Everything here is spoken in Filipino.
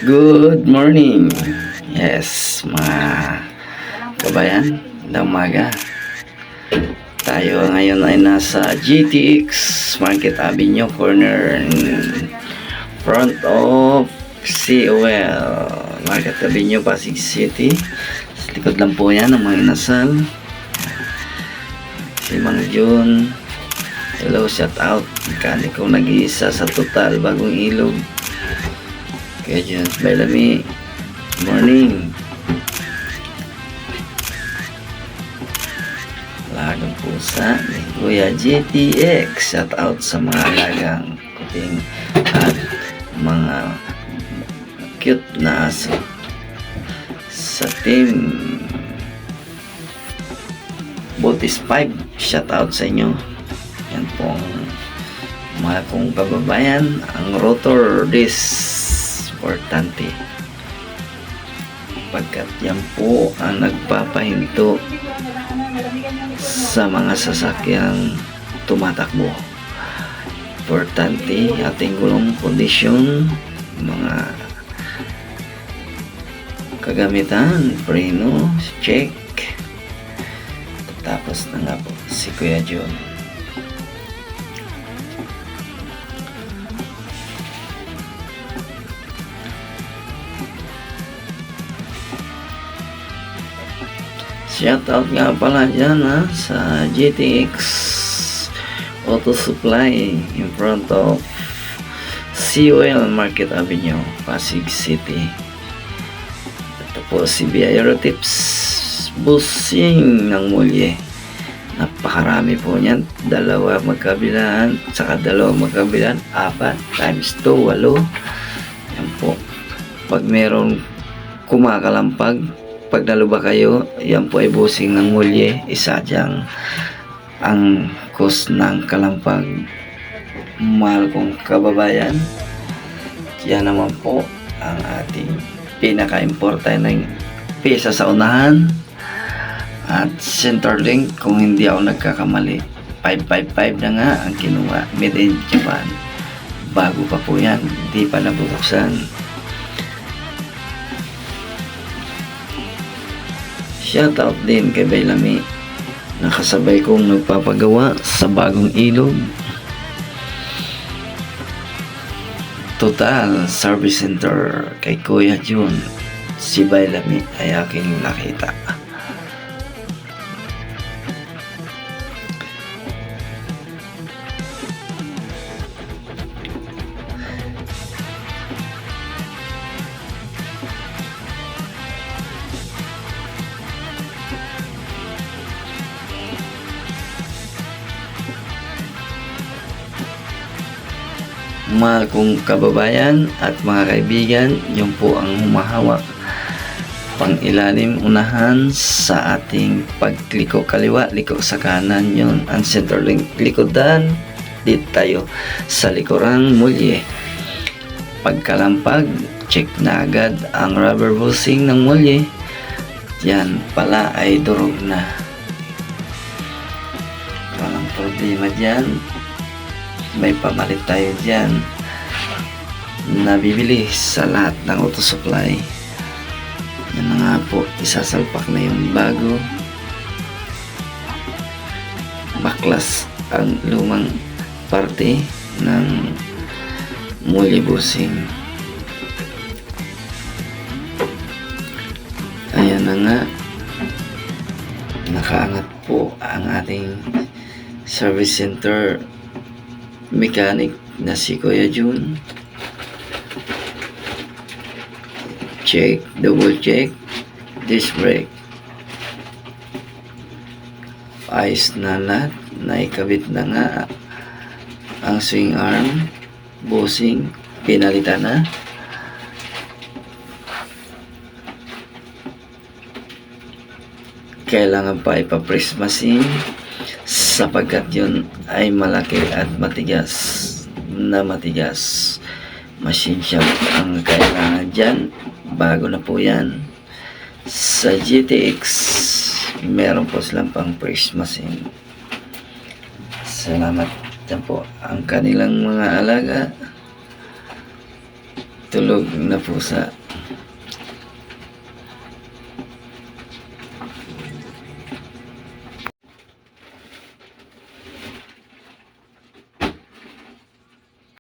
Good morning. Yes, mga kabayan, umaga. Tayo ngayon ay nasa GTX Market Avenue corner in front of COL Market Avenue, Pasig City. Sa likod lang po yan ang mga inasal. Si Mang Jun. Hello, shout out. Mekaniko nag-iisa sa total Bagong Ilog. Kaya dyan, Bailami. Morning. Alagang pusa ni Kuya GTX. Shout out sa mga alagang kuting at mga cute na aso sa team Botis 5. Shout out sa inyo. Yan pong mga kong kababayan, ang rotor disc importante pagkat yan po ang nagpapahinto sa mga sasakyang tumatakbo. Importante ating gulong kondisyon, mga kagamitan, preno, check. Tapos na nga po si Kuya John. Shoutout nga pala dyan sa GTX Auto Supply in front of COL Market Avenue, Pasig City. Ito po si Biyayero Tips Busing ng Mulye. Napakarami po niyan. Dalawa magkabilaan, saka dalawa magkabilaan, 4 times 2, 8. Yan po. Pag meron kumakalampag, pag naluba kayo, yan po ay busing ng Mulye. Isa diyang ang cost ng kalampag. Mahal kong kababayan. Yan naman po ang ating pinaka-importante pesa sa unahan. At center link, kung hindi ako nagkakamali, 555 na nga ang kinuha. Made in Japan. Bago pa po yan. Hindi pa nabubuksan. Shoutout din kay Bailami. Nakasabay kong nagpapagawa sa Bagong Ilog. Total Service Center kay Kuya Jun. Si Bailami ay aking nakita. Mahal kong kababayan at mga kaibigan, yun po ang humahawak pang ilalim unahan sa ating pagliko kaliwa, liko sa kanan, yun ang center link. Likodan, dito tayo sa likurang Mulye. Pagkalampag, check na agad ang rubber busing ng Mulye. Yan pala ay durog na. Walang problema dyan. May pamalit tayo dyan na bibili sa lahat ng auto supply. Yan na nga po, isasalpak na yung bago. Baklas ang lumang parte ng Mulye busing. Ayan na nga, nakaangat po ang ating service center mechanic na si Kuya Jun. Check, double check, disc brake. Ayos na lahat, naikabit na nga ang swing arm, busing, pinalitan na. Kailangan pa ipapress machine sapagkat yun ay malaki at matigas na matigas. Machine shop ang kailangan dyan. Bago na po yan. Sa GTX meron po silang pang press machine. Salamat dyan po ang kanilang mga alaga. tulog na pusa.